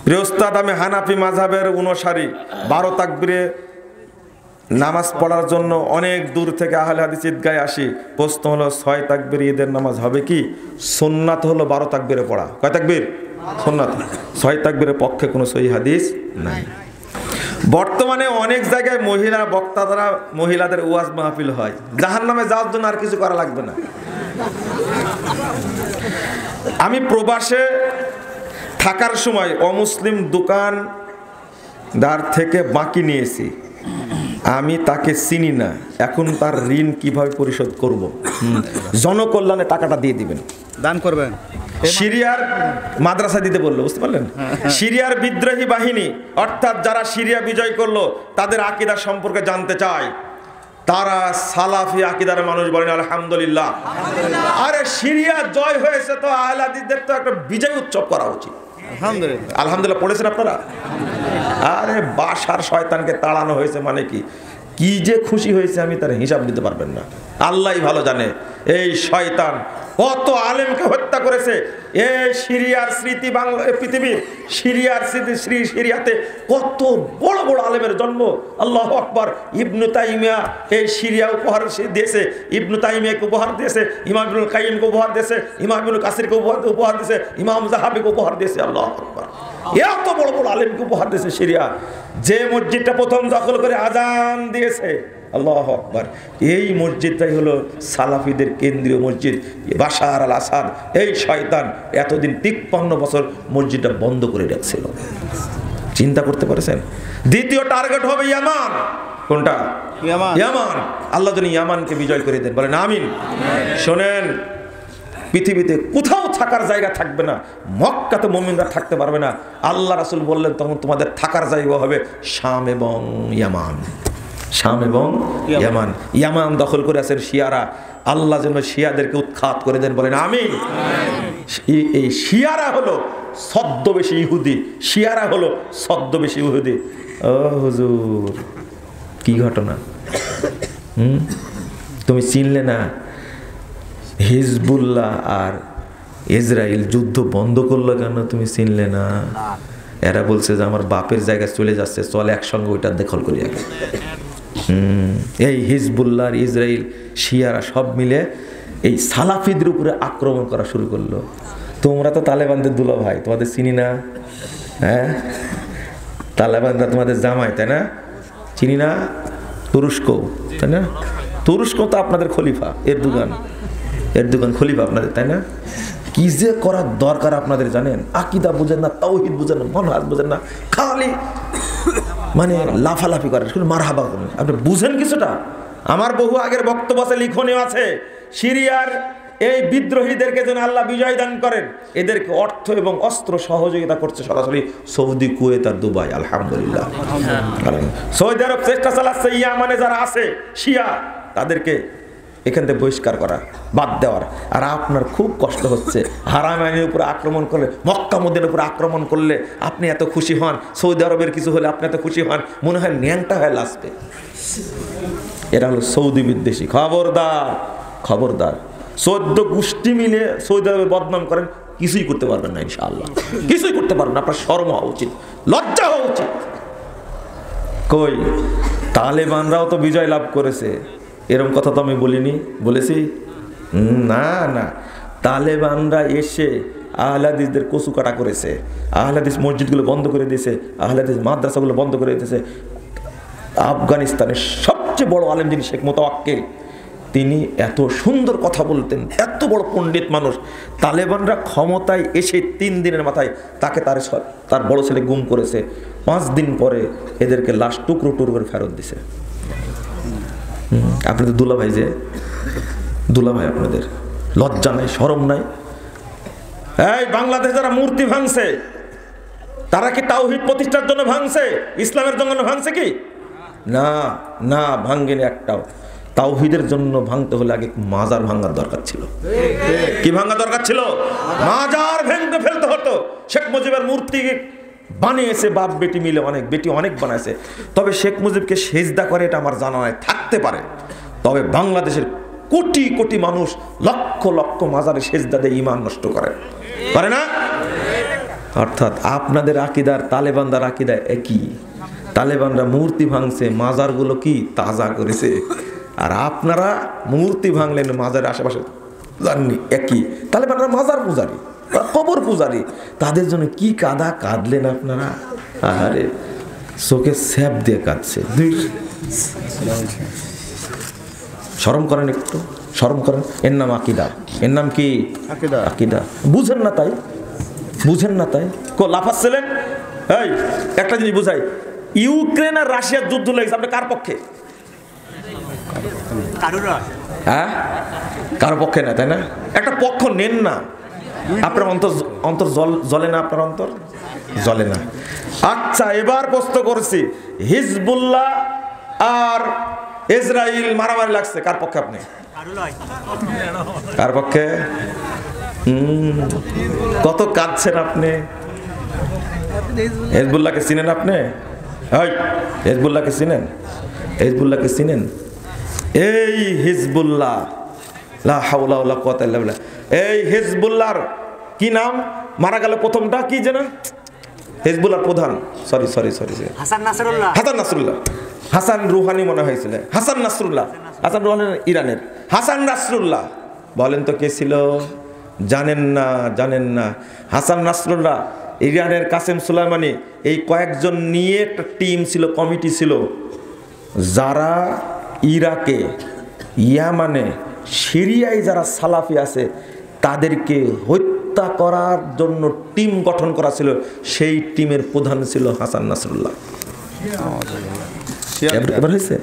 প্রিয় উস্তাদ, আমি হানাফি মাযহাবের অনুসারী। 12 তাকবীরে নামাজ পড়ার জন্য অনেক দূর থেকে আহলে হাদিস ঈদগাহে আসি। প্রশ্ন হলো 6 তাকবীর ঈদের নামাজ হবে কি? সুন্নাত হলো 12 তাকবীরে পড়া। কয় তাকবীর? সুন্নাত। 6 তাকবীরের পক্ষে কোনো সহিহ হাদিস নাই। বর্তমানে অনেক জায়গায় মহিলা বক্তা দ্বারা মহিলাদের ওয়াজ মাহফিল হয়। জাহান্নামে যাওয়ার জন্য আর কিছু করা লাগবে না। আমি প্রবাসে থাকার সময় অমুসলিম দোকানদার থেকে বাকি নিয়েছি। আমি তাকে চিনি না, এখন তার ঋণ কিভাবে পরিশোধ করব? জনকল্যাণে টাকাটা দিয়ে দিবেন, দান করবেন। সিরিয়ার মাদ্রাসা দিতে বললো, বুঝতে পারলেন? সিরিয়ার বিদ্রোহী বাহিনী অর্থাৎ যারা সিরিয়া বিজয় করলো তাদের আকীদা সম্পর্কে জানতে চায়। তারা সালাফি আকীদার মানুষ, বলেন আলহামদুলিল্লাহ। আরে সিরিয়া জয় হয়েছে তো আহলে হাদিসদের তো একটা বিজয় উৎসব করা উচিত। আলহামদুলিল্লাহ। আলহামদুলিল্লাহ পড়েছেন আপনারা? আরে বাশার শয়তানকে তাড়ানো হয়েছে মানে কি কি যে খুশি হয়েছে আমি তার হিসাব দিতে পারবেন না, আল্লাহই ভালো জানে। এই শয়তান কত আলেমকে হত্যা করেছে। এই সিরিয়ার স্মৃতি, বাংলা পৃথিবীর সিরিয়ার স্মৃতি, সিরিয়াতে কত বড় বড় আলেমের জন্ম। আল্লাহু আকবার। ইবনে তাইমিয়া এই সিরিয়া উপহার দিয়েছে, ইবনে তাইমিয়াকে উপহার দিয়েছে, ইমাম ইবনুল কাইয়িমকে উপহার দিয়েছে, ইমাম ইবনুল কাসিরকে উপহার দিয়েছে, ইমাম যাহাবিকে উপহার দিয়েছে। আল্লাহু আকবার। এত বড় বড় আলেমকে উপহার দিয়েছে সিরিয়া। যে মসজিদটা প্রথম দখল করে আজান দিয়েছে, আল্লাহু আকবার, এই মসজিদটাই হলো সালাফিদের কেন্দ্রীয় মসজিদ। বাশার আল আসাদ এই শয়তান এতদিন 53 বছর মসজিদটা বন্ধ করে রাখছিল। চিন্তা করতে পারছেন? দ্বিতীয় টার্গেট হবে ইয়ামান। কোনটা? ইয়ামান। আল্লাহ যেন ইয়ামানকে বিজয় করে দেন, বলেন আমিন। শোনেন, পৃথিবীতে কোথাও থাকার জায়গা থাকবে না, মক্কাতে মুমিনরা থাকতে পারবে না। আল্লাহ রাসূল বললেন তখন তোমাদের থাকার জায়গা হবে শাম এবং ইয়ামান। শাম এবং ইয়ামান। ইয়ামান দখল করে আছেন শিয়ারা। আল্লাহ যেন শিয়াদেরকে উৎখাত করে দেন, বলেন আমিন। এই শিয়ারা হলো ছদ্মবেশী ইহুদি, শিয়ারা হলো ছদ্মবেশী ইহুদি। ও হুজুর, কি ঘটনা? তুমি চিনলে না? হিজবুল্লাহ আর ইসরায়েল যুদ্ধ বন্ধ করলো কেন তুমি চিনলে না? এরা বলছে যে আমার বাপের জায়গায় চলে যাচ্ছে, চল একসঙ্গে ওইটা দখল করি আগে। এই হিজবুল্লাহ আর ইসরায়েল শিয়ারা সব মিলে এই সালাফিদের উপরে আক্রমণ করা শুরু করলো। তোমরা তো তালেবানদের দুলা ভাই, তোমাদের চিনি না? হ্যাঁ, তালেবানরা তোমাদের জামাই, তাই না? চিনি না? তুরস্ক, তাই না? তুরস্ক তো আপনাদের খলিফা, এরদোগান খলিফা আপনাদের, তাই না? কি যে করার দরকার আপনাদের জানেন? আকীদা বুঝেন না, তাওহীদ বুঝেন না, মানহাজ বুঝেন না, খালি মানে লাফালাফি করেন, শুধু মারহাবা করেন। আপনি বুঝেন কিছুটা? আমার বহু আগের বক্তব্য আছে, লিখনীয় আছে। সিরিয়ার এই বিদ্রোহীদেরকে যেন আল্লাহ বিজয় দান করেন। এদেরকে অর্থ এবং অস্ত্র সহযোগিতা করছে সরাসরি সৌদি, কুয়েত আর দুবাই। আলহামদুলিল্লাহ। সৌদি আরব চেষ্টা চালাচ্ছে ইয়ামানে যারা আছে শিয়া তাদেরকে এখান থেকে বহিষ্কার করা, বাদ দেওয়ার। আর আপনার খুব কষ্ট হচ্ছে। হারাম আইনের উপরে আক্রমণ করলে, মক্কা মদিনার উপরে আক্রমণ করলে আপনি এত খুশি হন, সৌদি আরবের কিছু হলে আপনি এত খুশি হন, মনে হয় ন্যাংটা হয় লাস্টে। এরা হলো সৌদি বিদ্বেষী। খবরদার, খবরদার। 14 গোষ্ঠী মিলে সৌদি আরবে বদনাম করেন, কিছুই করতে পারবেন না ইনশাআল্লাহ, কিছুই করতে পারবেন না। আপনার শরম হওয়া উচিত, লজ্জা হওয়া উচিত। কই, তালেবানরাও তো বিজয় লাভ করেছে, এরকম কথা তো আমি বলিনি, বলেছি? না না, তালেবানরা এসে আহলে হাদিসদের কচু কাটা করেছে, আহলে হাদিস মসজিদগুলো বন্ধ করে দিয়েছে, আহলে হাদিস মাদ্রাসাগুলো বন্ধ করে দিয়েছে। আফগানিস্তানের সবচেয়ে বড় আলেম যিনি শেখ মোতাওয়াক্কিল, তিনি এত সুন্দর কথা বলতেন, এত বড় পণ্ডিত মানুষ। তালেবানরা ক্ষমতায় এসে 3 দিনের মাথায় তাকে তার বড় ছেলে গুম করেছে। 5 দিন পরে এদেরকে লাশ টুকরো টুকরো করে ফেরত দিছে। আপনাদের দুলাভাই, যে দুলাভাই, আপনাদের লজ্জা নাই, শরম নাই? এই বাংলাদেশ যারা মূর্তি ভাঙছে, তারা কি তাওহীদ প্রতিষ্ঠার জন্য ভাঙছে? ইসলামের জন্য ভাঙছে কি? না না, ভাঙ্গেনি একটাও। তাওহীদের জন্য ভাঙতে হলে আগে মাজার ভাঙার দরকার ছিল। কি ভাঙা দরকার ছিল? মাজার ভেঙে ফেলতে হতো। শেখ মুজিবের মূর্তি বানিয়েছে বাপ বেটি মিলে, অনেক বেটি অনেক বানাইছে। তবে শেখ মুজিবকে সেজদা করে এটা আমার জানা নাই, থাকতে পারে। তবে বাংলাদেশের কোটি কোটি মানুষ লক্ষ লক্ষ মাজারে সেজদা দিয়ে ঈমান নষ্ট করে, পারে না? অর্থাৎ আপনাদের আকিদার তালেবানদের আকিদা একই। তালেবানরা মূর্তি ভাঙছে, মাজারগুলো কি তাজা করেছে, আর আপনারা মূর্তি ভাঙলেন, মাজারের আশেপাশে জাননি একই। তালেবানরা মাজার পূজারী, কবর পূজারী, তাদের জন্য কি কাদা কাঁদলেন আপনারা। আরে চোখে স্যাপ দিয়ে কাঁদছে। শরম করেন, একটু শরম করেন। এর নাম আকিদা, এর নাম কি আকিদা। বুঝেন না তাই, বুঝেন না তাই লাফাচ্ছিলেন। এই একটা জিনিস বুঝাই, ইউক্রেন আর রাশিয়ার যুদ্ধ লেগেছে, আপনি কার পক্ষে? হ্যাঁ, কারো পক্ষে না, তাই না? একটা পক্ষ নেন না। আপনার অন্তর জ্বলে না? আপনার অন্তর জ্বলে না? আচ্ছা, এবার প্রশ্ন করছি, হিজবুল্লাহ আর ইসরাইল মারামারি লাগছে, কার পক্ষে আপনি? কার পক্ষে? কত কাঁদছেন আপনি। হিজবুল্লাহকে চিনেন আপনি? হিজবুল্লাহকে চিনেন? হিজবুল্লাহকে চিনেন? এই হিজবুল্লাহ, লা হাওলা ওয়ালা কুওয়াতা ইল্লা বিল্লাহ, এই হিজবুল্লাহর কি নাম? মারা গেল প্রথমটা কি জানেন? হিজবুল্লাহর প্রধান, sorry Hasan Nasrullah. Hassan Rouhani মনে হয়েছিল, হাসান নাসরুল্লাহ। হাসান রুহানি ইরানের। হাসান নাসরুল্লাহ বলেন তো কে ছিল? জানেন না, জানেন না। হাসান নাসরুল্লাহ, ইরানের কাসেম সুলাইমানি, এই কয়েকজন নিয়ে একটা টিম ছিল, কমিটি ছিল, যারা ইরাকে, ইয়ামানে, সিরিয়ায় যারা সালাফি আছে তাদেরকে হত্যা করার জন্য টিম গঠন করা ছিল। সেই টিমের প্রধান ছিল হাসান নাসরুল্লাহ। এবার হয়েছে?